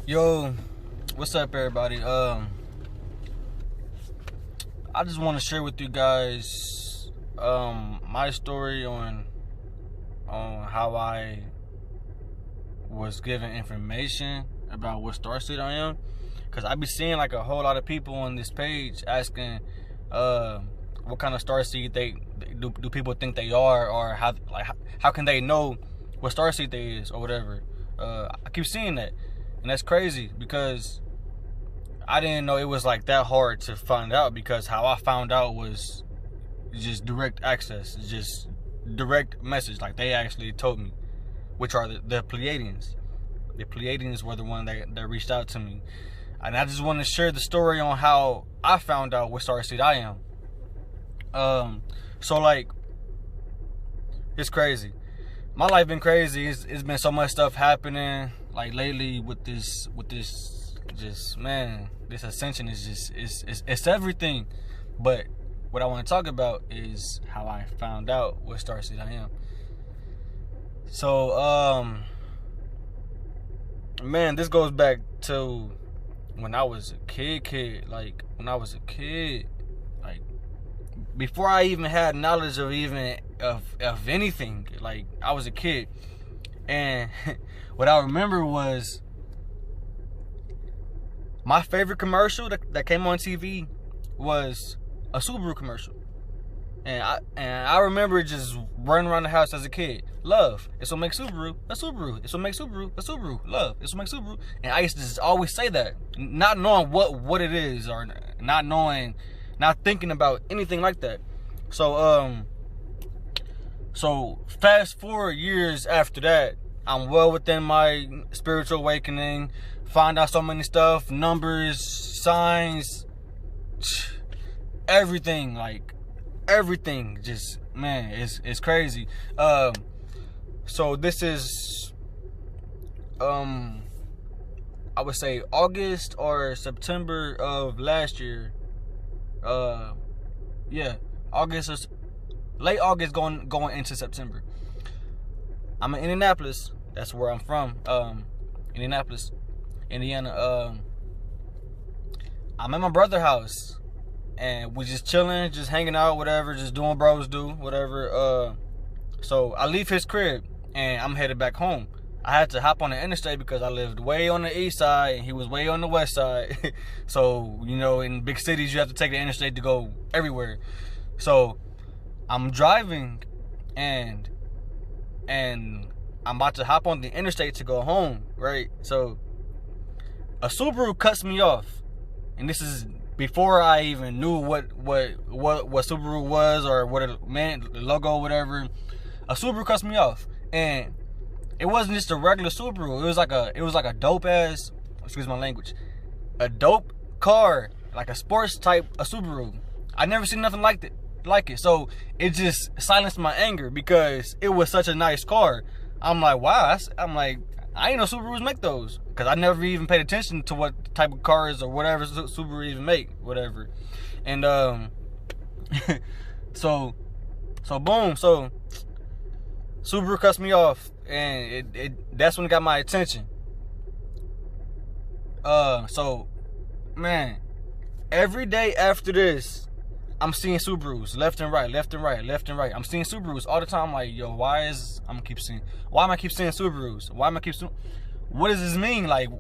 Yo, what's up, everybody? I just want to share with you guys my story on how I was given information about what starseed I am, because I be seeing like a whole lot of people on this page asking what kind of starseed they do people think they are, or how can they know what starseed they is or whatever. I keep seeing that, and that's crazy because I didn't know it was like that hard to find out, because how I found out was just direct access, just direct message. Like, they actually told me, which are the Pleiadians. The Pleiadians were the one that reached out to me. And I just want to share the story on how I found out what starseed I am. So like, it's crazy. My life been crazy. It's been so much stuff happening like lately with this just, man, this ascension is just it's everything. But what I want to talk about is how I found out what starseed I am. So man, this goes back to when I was a kid. Like, when I was a kid, like, before I even had knowledge of anything. Like, I was a kid, and what I remember was my favorite commercial that came on TV was a Subaru commercial. And I remember just running around the house as a kid. Love, it's what makes Subaru a Subaru. It's what makes Subaru a Subaru. Love, it's what makes Subaru. And I used to just always say that, not knowing what it is, or not thinking about anything like that. So fast forward years after that, I'm well within my spiritual awakening. Find out so many stuff, numbers, signs, everything, like everything. Just, man, it's crazy. So this is I would say August or September of last year. Yeah, August or late August going into September. I'm in Indianapolis. That's where I'm from. Indianapolis, Indiana. I'm at my brother's house, and we just chilling, just hanging out, whatever, just doing bros do, whatever. So I leave his crib, and I'm headed back home. I had to hop on the interstate because I lived way on the east side, and he was way on the west side. So, you know, in big cities, you have to take the interstate to go everywhere. So I'm driving, and I'm about to hop on the interstate to go home, right? So a Subaru cuts me off, and this is before I even knew what Subaru was, or what it meant, the logo, whatever. A Subaru cuts me off, and it wasn't just a regular Subaru. It was like a dope ass, excuse my language, a dope car, like a sports type of Subaru. I never seen nothing like it. So it just silenced my anger, because it was such a nice car. I'm like, wow. I ain't know Subarus make those, because I never even paid attention to what type of cars or whatever Subaru even make, whatever. And so boom. So Subaru cuts me off, and that's when it got my attention. So, man, every day after this, I'm seeing Subarus left and right. I'm seeing Subarus all the time. I'm like, yo, why am I keep seeing Subarus? What does this mean? Like,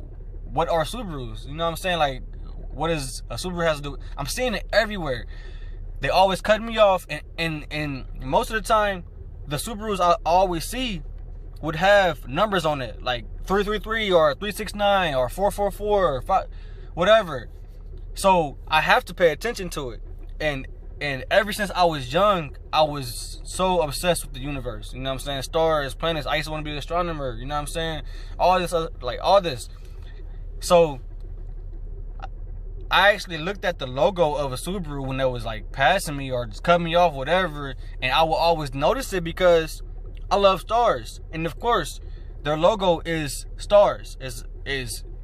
what are Subarus? You know what I'm saying? Like, what does a Subaru has to do? I'm seeing it everywhere. They always cut me off, and most of the time, the Subarus I always see would have numbers on it, like 333 or 369 or 444 or 5, whatever. So I have to pay attention to it. And ever since I was young, I was so obsessed with the universe. You know what I'm saying? Stars, planets. I used to want to be an astronomer. You know what I'm saying? All this. So I actually looked at the logo of a Subaru when they was like passing me or just cutting me off, whatever, and I will always notice it because I love stars. And of course, their logo is stars, is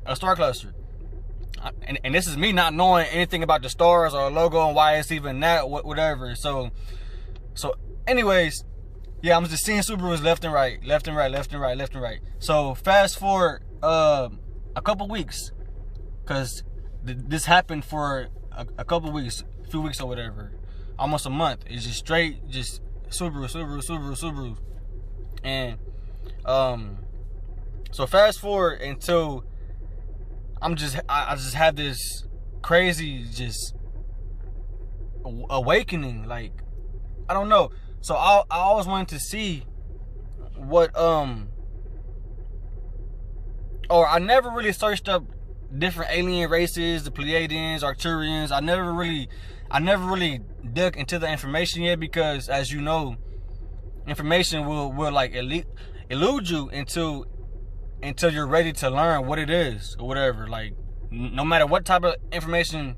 a star cluster. And this is me not knowing anything about the stars or logo and why it's even that, whatever. So anyways, yeah, I'm just seeing Subarus left and right. So fast forward a a couple weeks, because this happened for a couple weeks, a few weeks or whatever, almost a month. It's just straight, just Subaru. And so fast forward until I just have this crazy just awakening. Like, I don't know. So I always wanted to see what or I never really searched up different alien races, the Pleiadians, Arcturians. I never really dug into the information yet, because as you know, information will like elude you until you're ready to learn what it is or whatever. Like, no matter what type of information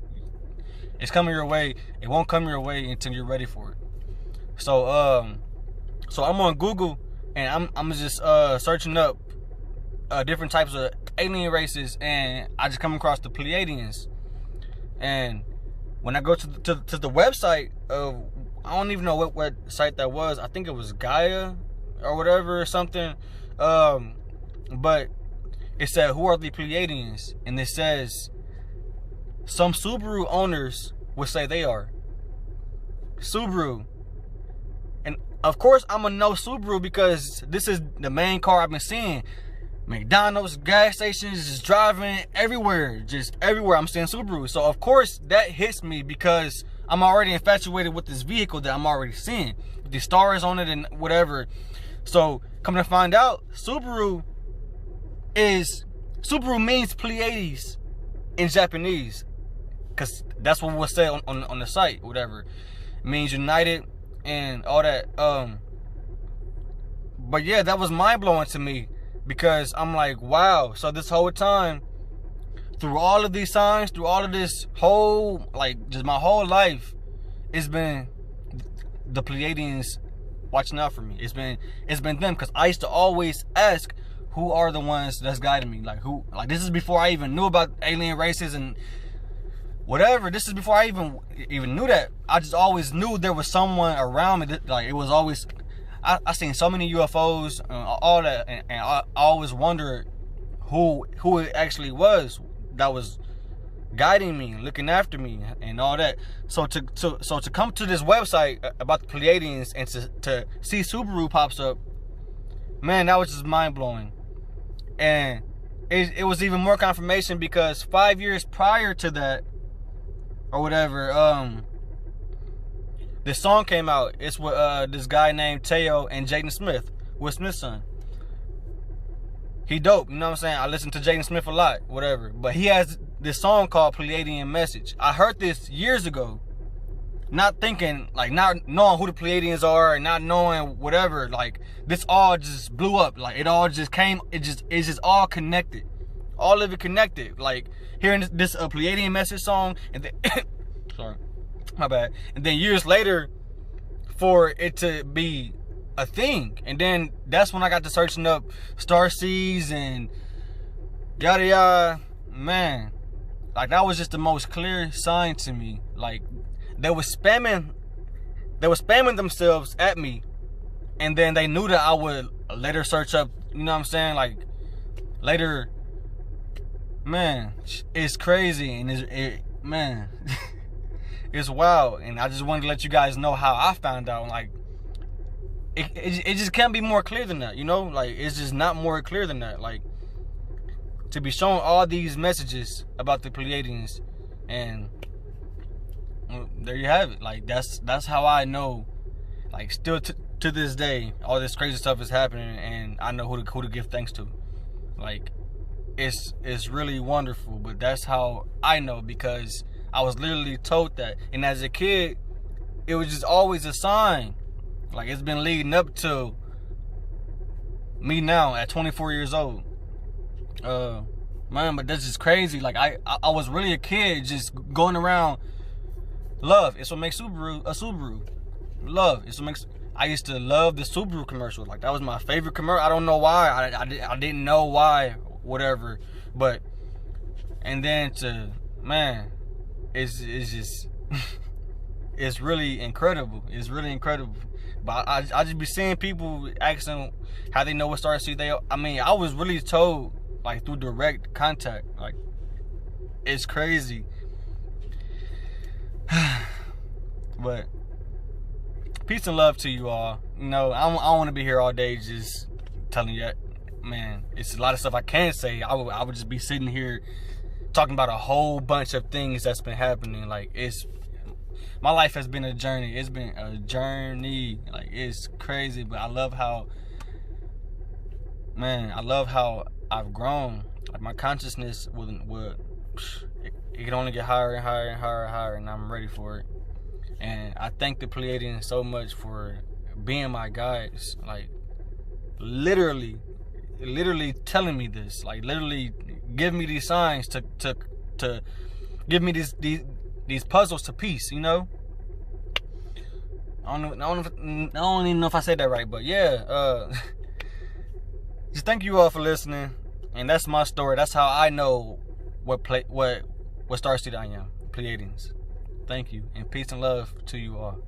is coming your way, it won't come your way until you're ready for it. So I'm on Google, and I'm just searching up different types of alien races, and I just come across the Pleiadians. And when I go to the website of, I don't even know what site that was. I think it was Gaia or whatever or something. But it said, who are the Pleiadians? And it says some Subaru owners would say they are. Subaru. And of course I'm gonna know Subaru because this is the main car I've been seeing. McDonald's, gas stations, just driving everywhere. Just everywhere I'm seeing Subaru. So of course that hits me because I'm already infatuated with this vehicle that I'm already seeing. The stars on it and whatever. So coming to find out, Subaru means Pleiades in Japanese. Cause that's what was said on the site, whatever. It means united and all that. But yeah, that was mind blowing to me. Because I'm like, wow, so this whole time, through all of these signs, through all of this whole, like, just my whole life, it's been the Pleiadians watching out for me. It's been them, because I used to always ask, who are the ones that's guiding me? Like, who? Like, this is before I even knew about alien races and whatever. This is before I even knew that. I just always knew there was someone around me. Like, it was always... I seen so many UFOs, all that, and I always wondered who it actually was that was guiding me, looking after me, and all that. So to come to this website about the Pleiadians and to see Subaru pops up, man, that was just mind blowing. And it was even more confirmation because 5 years prior to that, or whatever, this song came out. It's with this guy named Teo and Jaden Smith, Will Smith's son. He dope, you know what I'm saying? I listen to Jaden Smith a lot, whatever. But he has this song called Pleiadian Message. I heard this years ago, not thinking, like, not knowing who the Pleiadians are and not knowing whatever. Like, this all just blew up. Like, it all just came, it's just all connected. All of it connected. Like, hearing this Pleiadian Message song, and then, sorry. My bad. And then years later, for it to be a thing. And then that's when I got to searching up starseeds and yada yada. Man, like, that was just the most clear sign to me. Like, they were spamming themselves at me, and then they knew that I would later search up, you know what I'm saying? Like, later, man, it's crazy. And man, it's wild. And I just wanted to let you guys know how I found out. Like, it just can't be more clear than that, you know? Like, it's just not more clear than that. Like, to be shown all these messages about the Pleiadians, and well, there you have it. Like, that's how I know. Like, still to this day, all this crazy stuff is happening, and I know who to give thanks to. Like, it's really wonderful. But that's how I know, because I was literally told that. And as a kid, it was just always a sign. Like, it's been leading up to me now at 24 years old. Man, but that's just crazy. Like, I was really a kid just going around. Love, it's what makes Subaru a Subaru. Love, it's what makes... I used to love the Subaru commercial. Like, that was my favorite commercial. I don't know why. I didn't know why, whatever. But, and then man, it's just... it's really incredible. It's really incredible. But I just be seeing people asking how they know what starseed they are. I mean, I was really told like through direct contact. Like, it's crazy. But peace and love to you all. You know, I don't want to be here all day just telling you, man, it's a lot of stuff I can't say. I would just be sitting here talking about a whole bunch of things that's been happening. Like, my life has been a journey. It's been a journey. Like, it's crazy, but I love how I've grown. Like, my consciousness it can only get higher and higher and higher and higher, and I'm ready for it. And I thank the Pleiadians so much for being my guides. Like, literally telling me this. Like, literally give me these signs to give me these puzzles to piece, you know? I don't even know if I said that right, but yeah, just thank you all for listening. And that's my story. That's how I know what starseed I am. Pleiadians. Thank you, and peace and love to you all.